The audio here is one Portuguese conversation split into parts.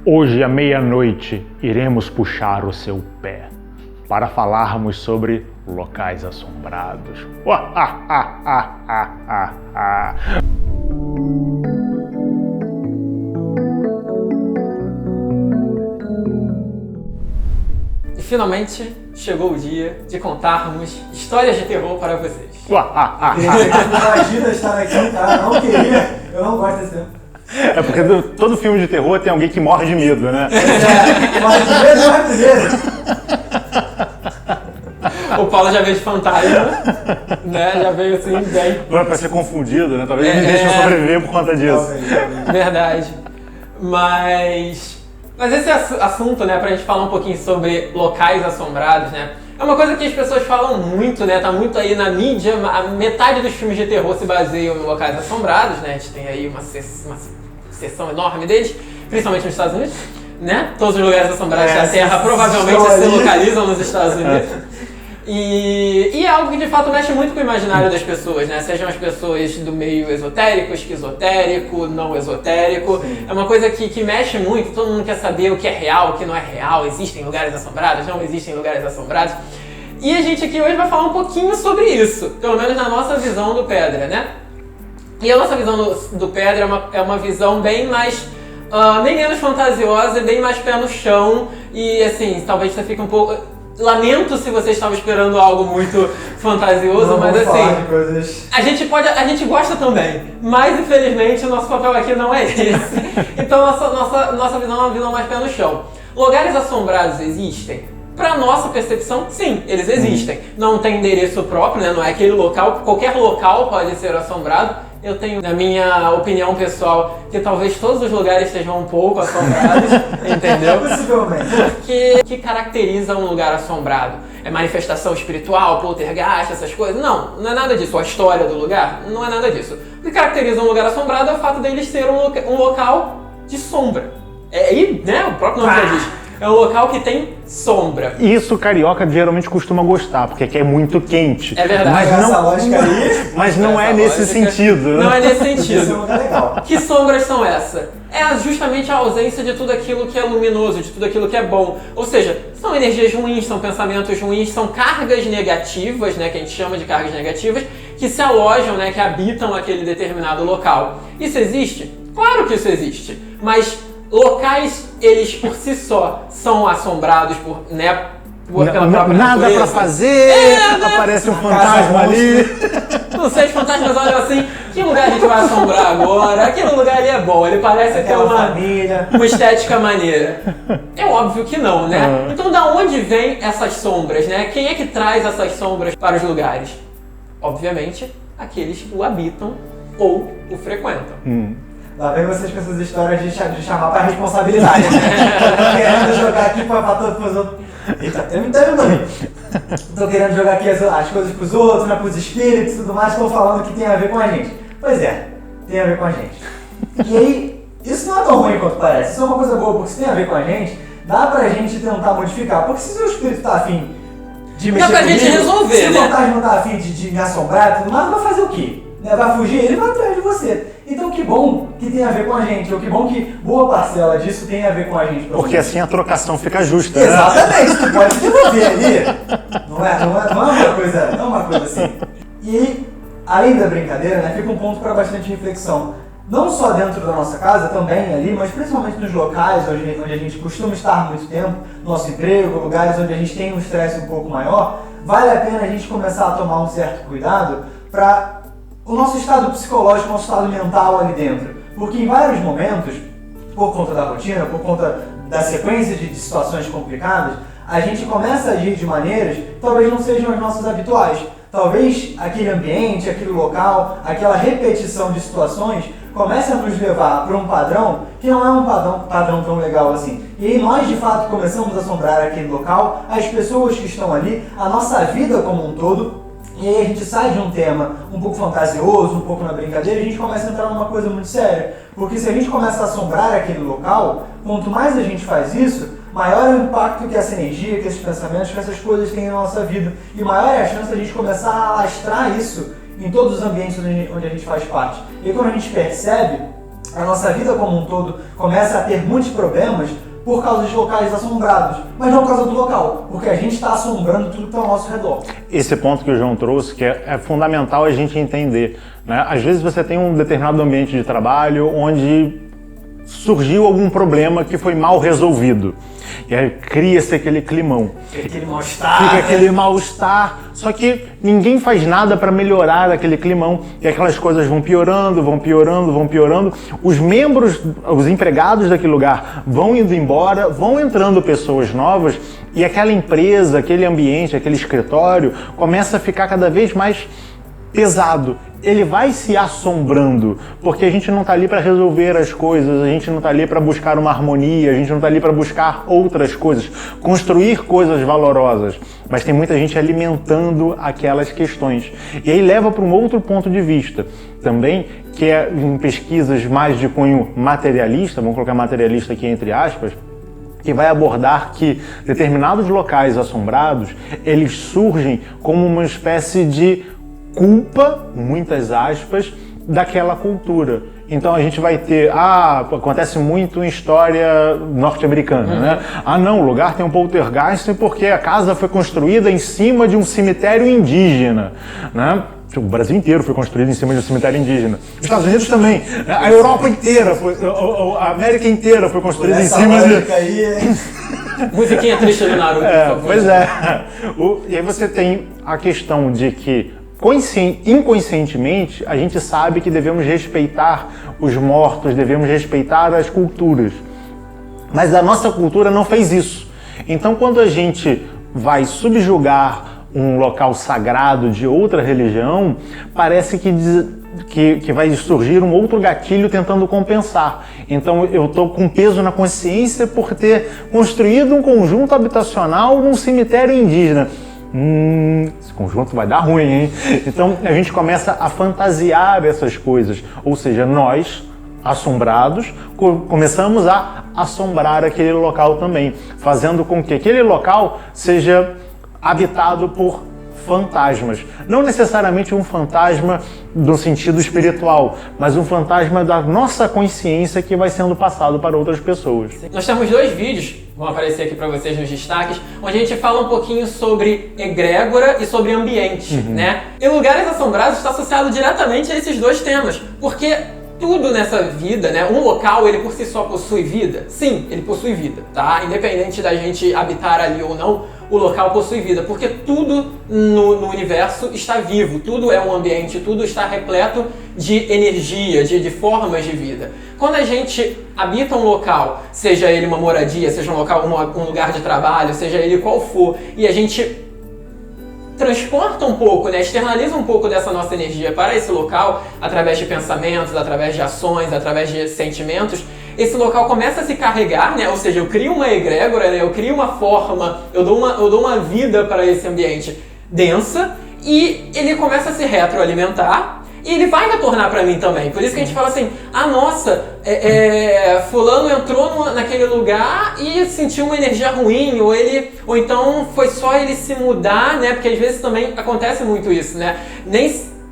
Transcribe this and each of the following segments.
Hoje à meia-noite iremos puxar o seu pé para falarmos sobre locais assombrados. E finalmente chegou o dia de contarmos histórias de terror para vocês. Imagina estar aqui, cara, não queria, eu não gosto desse tempo. É porque todo filme de terror tem alguém que morre de medo, né? Mas de medo não é primeiro. O Paulo já veio de fantasma, né? Já veio assim, bem. Para ser confundido, né? Talvez me deixem sobreviver por conta disso. Verdade. Mas esse assunto, né, pra gente falar um pouquinho sobre locais assombrados, né? É uma coisa que as pessoas falam muito, né? Tá muito aí na mídia. A metade dos filmes de terror se baseiam em locais assombrados, né? A gente tem aí uma seção enorme deles, principalmente nos Estados Unidos, né? Todos os lugares assombrados da Terra provavelmente se localizam nos Estados Unidos. E é algo que de fato mexe muito com o imaginário das pessoas, né? Sejam as pessoas do meio esotérico, esquizotérico, não esotérico. Sim. É uma coisa que mexe muito, todo mundo quer saber o que é real, o que não é real. Existem lugares assombrados, não existem lugares assombrados. E a gente aqui hoje vai falar um pouquinho sobre isso, pelo menos na nossa visão do Pedra, né? E a nossa visão do Pedra é uma visão bem mais... bem menos fantasiosa, bem mais pé no chão. E assim, talvez você fique um pouco... Lamento se você estava esperando algo muito fantasioso, mas assim, a gente gosta também, mas infelizmente o nosso papel aqui não é esse. Então nossa visão é uma visão mais pé no chão. Lugares assombrados existem? Para nossa percepção, sim, eles existem. Não tem endereço próprio, né? Não é aquele local, qualquer local pode ser assombrado. Eu tenho, na minha opinião pessoal, que talvez todos os lugares estejam um pouco assombrados, entendeu? Possivelmente. Porque o que caracteriza um lugar assombrado? É manifestação espiritual, poltergeist, essas coisas? Não é nada disso. A história do lugar? Não é nada disso. O que caracteriza um lugar assombrado é o fato dele ser um local de sombra. E, né, o próprio nome já diz. É um local que tem sombra. Isso o carioca geralmente costuma gostar, porque aqui é muito quente. É verdade. Mas não é nesse sentido. Não é nesse sentido. Isso é um lugar legal. Que sombras são essas? É justamente a ausência de tudo aquilo que é luminoso, de tudo aquilo que é bom. Ou seja, são energias ruins, são pensamentos ruins, são cargas negativas, né, que a gente chama de cargas negativas, que se alojam, né, que habitam aquele determinado local. Isso existe? Claro que isso existe. Mas locais, eles por si só são assombrados por, né, pela própria nada natureza. Pra fazer, aparece um fantasma ali. Não sei, os fantasmas olham assim, que lugar a gente vai assombrar agora? Aquele lugar ali é bom, ele parece ter uma estética maneira. É óbvio que não, né? Então da onde vem essas sombras, né? Quem é que traz essas sombras para os lugares? Obviamente, aqueles que o habitam ou o frequentam. Lá vem vocês com essas histórias de chamar pra responsabilidade. Tô querendo jogar aqui pra todos os outros. Eita, até me dando. Tô querendo jogar aqui as coisas pros outros, né, pros espíritos e tudo mais, estão falando que tem a ver com a gente. Pois é, tem a ver com a gente. E aí, isso não é tão ruim quanto parece. Isso é uma coisa boa, porque se tem a ver com a gente, dá pra gente tentar modificar. Porque se o seu espírito tá afim de mexer dá pra gente resolver, se né? o fantasma tá afim de me assombrar e tudo mais, vai fazer o quê? Vai fugir? Ele vai atrás de você. Então que bom que tem a ver com a gente, ou que bom que boa parcela disso tem a ver com a gente. Porque assim a trocação fica justa, exatamente, tu pode devolver ali. Não é uma coisa assim. E além da brincadeira, né, fica um ponto para bastante reflexão. Não só dentro da nossa casa, também ali, mas principalmente nos locais onde a gente costuma estar muito tempo, nosso emprego, lugares onde a gente tem um estresse um pouco maior, vale a pena a gente começar a tomar um certo cuidado para o nosso estado psicológico, o nosso estado mental ali dentro. Porque em vários momentos, por conta da rotina, por conta da sequência de situações complicadas, a gente começa a agir de maneiras que talvez não sejam as nossas habituais. Talvez aquele ambiente, aquele local, aquela repetição de situações comece a nos levar para um padrão que não é um padrão tão legal assim. E aí nós de fato começamos a assombrar aquele local, as pessoas que estão ali, a nossa vida como um todo. E aí a gente sai de um tema um pouco fantasioso, um pouco na brincadeira, e a gente começa a entrar numa coisa muito séria. Porque se a gente começa a assombrar aquele local, quanto mais a gente faz isso, maior é o impacto que essa energia, que esses pensamentos, que essas coisas têm na nossa vida. E maior é a chance de a gente começar a alastrar isso em todos os ambientes onde a gente faz parte. E quando a gente percebe, a nossa vida como um todo começa a ter muitos problemas por causa de locais assombrados, mas não por causa do local, porque a gente está assombrando tudo que está ao nosso redor. Esse ponto que o João trouxe, que é fundamental a gente entender, né? Às vezes você tem um determinado ambiente de trabalho onde surgiu algum problema que foi mal resolvido. E aí cria-se aquele climão. Aquele mal-estar. Fica aquele mal-estar, só que ninguém faz nada para melhorar aquele climão. E aquelas coisas vão piorando, vão piorando, vão piorando. Os membros, os empregados daquele lugar vão indo embora, vão entrando pessoas novas e aquela empresa, aquele ambiente, aquele escritório começa a ficar cada vez mais pesado. Ele vai se assombrando, porque a gente não está ali para resolver as coisas, a gente não está ali para buscar uma harmonia, a gente não está ali para buscar outras coisas, construir coisas valorosas, mas tem muita gente alimentando aquelas questões. E aí leva para um outro ponto de vista também, que é em pesquisas mais de cunho materialista, vamos colocar materialista aqui entre aspas, que vai abordar que determinados locais assombrados, eles surgem como uma espécie de culpa, muitas aspas, daquela cultura. Então a gente vai ter, acontece muito em história norte-americana, né? Não, o lugar tem um poltergeist porque a casa foi construída em cima de um cemitério indígena, né? O Brasil inteiro foi construído em cima de um cemitério indígena. Os Estados Unidos também. A Europa inteira, a América inteira foi construída em cima de... Musiquinha triste do Naruto, por favor. Pois é. E aí você tem a questão de que inconscientemente, a gente sabe que devemos respeitar os mortos, devemos respeitar as culturas. Mas a nossa cultura não fez isso. Então, quando a gente vai subjugar um local sagrado de outra religião, parece que vai surgir um outro gatilho tentando compensar. Então, eu estou com peso na consciência por ter construído um conjunto habitacional num cemitério indígena. Esse conjunto vai dar ruim, hein? Então a gente começa a fantasiar essas coisas, ou seja, nós, assombrados, começamos a assombrar aquele local também, fazendo com que aquele local seja habitado por fantasmas. Não necessariamente um fantasma no sentido espiritual, mas um fantasma da nossa consciência que vai sendo passado para outras pessoas. Nós temos 2 vídeos, vão aparecer aqui para vocês nos destaques, onde a gente fala um pouquinho sobre egrégora e sobre ambiente, né? E lugares assombrados está associado diretamente a esses 2 temas, porque tudo nessa vida, né? Um local, ele por si só possui vida? Sim, ele possui vida, tá? Independente da gente habitar ali ou não, o local possui vida, porque tudo no universo está vivo, tudo é um ambiente, tudo está repleto de energia, de formas de vida. Quando a gente habita um local, seja ele uma moradia, seja um lugar de trabalho, seja ele qual for, e a gente transporta um pouco, né, externaliza um pouco dessa nossa energia para esse local, através de pensamentos, através de ações, através de sentimentos, esse local começa a se carregar, né, ou seja, eu crio uma egrégora, né, eu crio uma forma, eu dou uma vida para esse ambiente densa, e ele começa a se retroalimentar, e ele vai retornar para mim também. Por isso que a gente fala assim, nossa, fulano entrou naquele lugar e sentiu uma energia ruim, ou então foi só ele se mudar, né? Porque às vezes também acontece muito isso, né?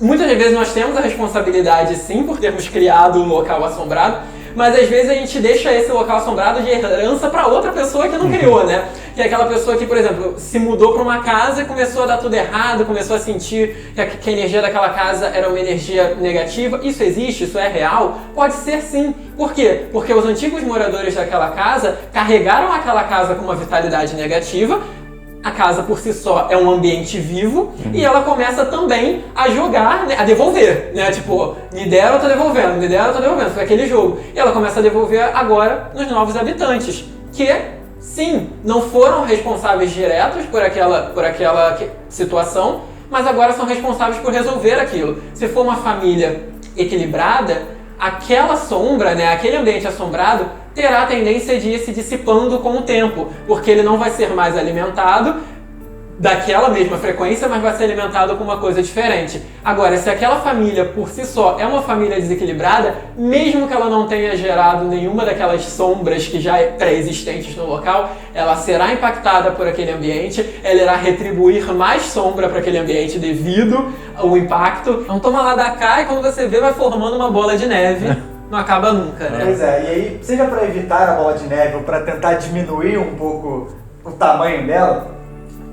Muitas vezes nós temos a responsabilidade, sim, por termos criado um local assombrado, mas às vezes a gente deixa esse local assombrado de herança para outra pessoa que não criou, né? Que é aquela pessoa que, por exemplo, se mudou para uma casa e começou a dar tudo errado, começou a sentir que a energia daquela casa era uma energia negativa. Isso existe? Isso é real? Pode ser sim. Por quê? Porque os antigos moradores daquela casa carregaram aquela casa com uma vitalidade negativa. A casa por si só é um ambiente vivo e ela começa também a jogar, né, a devolver, né? Tipo, me deram, eu tô devolvendo, me deram, eu tô devolvendo. Foi aquele jogo. E ela começa a devolver agora nos novos habitantes, que, sim, não foram responsáveis diretos por aquela situação, mas agora são responsáveis por resolver aquilo. Se for uma família equilibrada, aquela sombra, né, aquele ambiente assombrado, terá a tendência de ir se dissipando com o tempo, porque ele não vai ser mais alimentado daquela mesma frequência, mas vai ser alimentado com uma coisa diferente. Agora, se aquela família por si só é uma família desequilibrada, mesmo que ela não tenha gerado nenhuma daquelas sombras que já é pré-existentes no local, ela será impactada por aquele ambiente, ela irá retribuir mais sombra para aquele ambiente devido ao impacto. Então toma lá da cá e quando você vê vai formando uma bola de neve não acaba nunca, né? Pois é, e aí, seja para evitar a bola de neve ou para tentar diminuir um pouco o tamanho dela,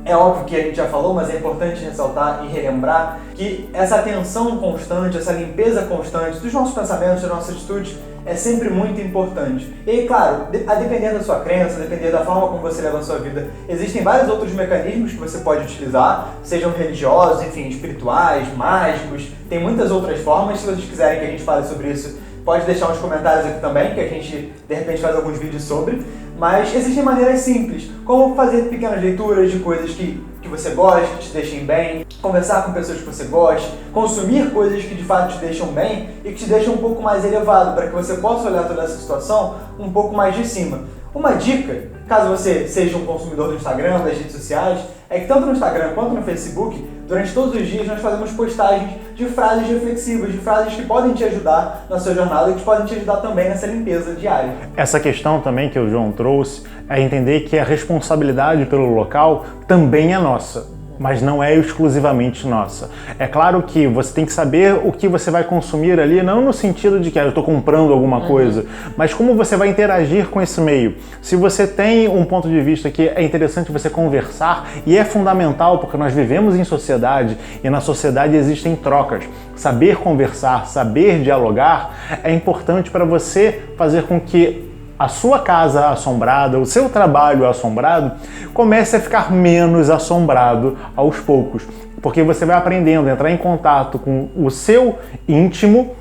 é óbvio que a gente já falou, mas é importante ressaltar e relembrar que essa atenção constante, essa limpeza constante dos nossos pensamentos, das nossas atitudes, é sempre muito importante. E aí, claro, a depender da sua crença, a depender da forma como você leva a sua vida, existem vários outros mecanismos que você pode utilizar, sejam religiosos, enfim, espirituais, mágicos, tem muitas outras formas. Se vocês quiserem que a gente fale sobre isso, pode deixar uns comentários aqui também, que a gente, de repente, faz alguns vídeos sobre. Mas existem maneiras simples, como fazer pequenas leituras de coisas que você gosta, que te deixem bem, conversar com pessoas que você gosta, consumir coisas que de fato te deixam bem e que te deixam um pouco mais elevado, para que você possa olhar toda essa situação um pouco mais de cima. Uma dica, caso você seja um consumidor do Instagram, das redes sociais, é que tanto no Instagram quanto no Facebook, durante todos os dias nós fazemos postagens de frases reflexivas, de frases que podem te ajudar na sua jornada e que podem te ajudar também nessa limpeza diária. Essa questão também que o João trouxe é entender que a responsabilidade pelo local também é nossa, mas não é exclusivamente nossa. É claro que você tem que saber o que você vai consumir ali, não no sentido de que eu estou comprando alguma coisa, mas como você vai interagir com esse meio. Se você tem um ponto de vista que é interessante você conversar, e é fundamental porque nós vivemos em sociedade, e na sociedade existem trocas. Saber conversar, saber dialogar é importante para você fazer com que a sua casa assombrada, o seu trabalho assombrado, comece a ficar menos assombrado aos poucos. Porque você vai aprendendo a entrar em contato com o seu íntimo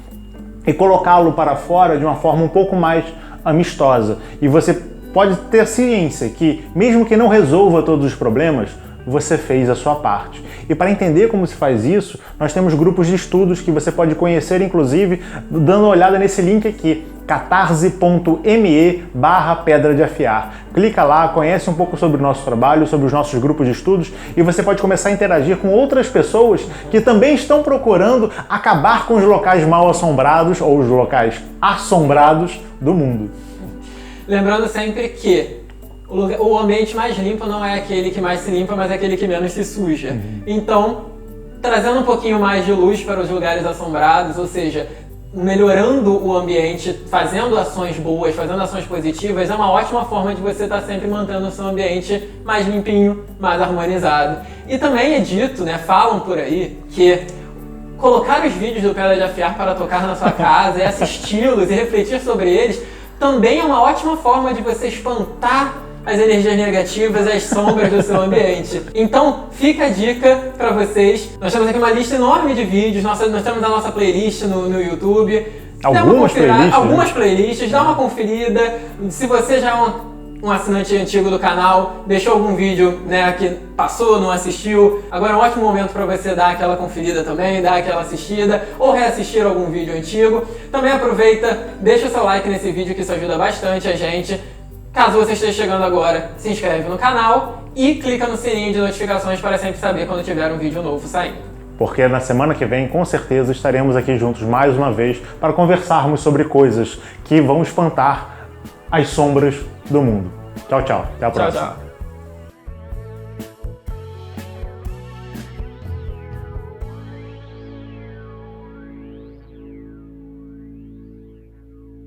e colocá-lo para fora de uma forma um pouco mais amistosa. E você pode ter ciência que, mesmo que não resolva todos os problemas, você fez a sua parte. E para entender como se faz isso, nós temos grupos de estudos que você pode conhecer, inclusive, dando uma olhada nesse link aqui, catarse.me/pedra de afiar. Clica lá, conhece um pouco sobre o nosso trabalho, sobre os nossos grupos de estudos, e você pode começar a interagir com outras pessoas que também estão procurando acabar com os locais mal assombrados ou os locais assombrados do mundo. Lembrando sempre que o ambiente mais limpo não é aquele que mais se limpa, mas é aquele que menos se suja. Então, trazendo um pouquinho mais de luz para os lugares assombrados, ou seja, melhorando o ambiente, fazendo ações boas, fazendo ações positivas, é uma ótima forma de você estar sempre mantendo o seu ambiente mais limpinho, mais harmonizado. E também é dito, né, falam por aí, que colocar os vídeos do Pedra de Afiar para tocar na sua casa e assisti-los e refletir sobre eles também é uma ótima forma de você espantar as energias negativas, as sombras do seu ambiente. Então, fica a dica para vocês. Nós temos aqui uma lista enorme de vídeos, nós temos a nossa playlist no YouTube. Algumas playlists, dá uma conferida. Se você já é um assinante antigo do canal, deixou algum vídeo, né, que passou, não assistiu, agora é um ótimo momento para você dar aquela conferida também, dar aquela assistida, ou reassistir algum vídeo antigo. Também aproveita, deixa o seu like nesse vídeo, que isso ajuda bastante a gente. Caso você esteja chegando agora, se inscreve no canal e clica no sininho de notificações para sempre saber quando tiver um vídeo novo saindo. Porque na semana que vem, com certeza, estaremos aqui juntos mais uma vez para conversarmos sobre coisas que vão espantar as sombras do mundo. Tchau, tchau. Até a próxima. Tchau, tchau.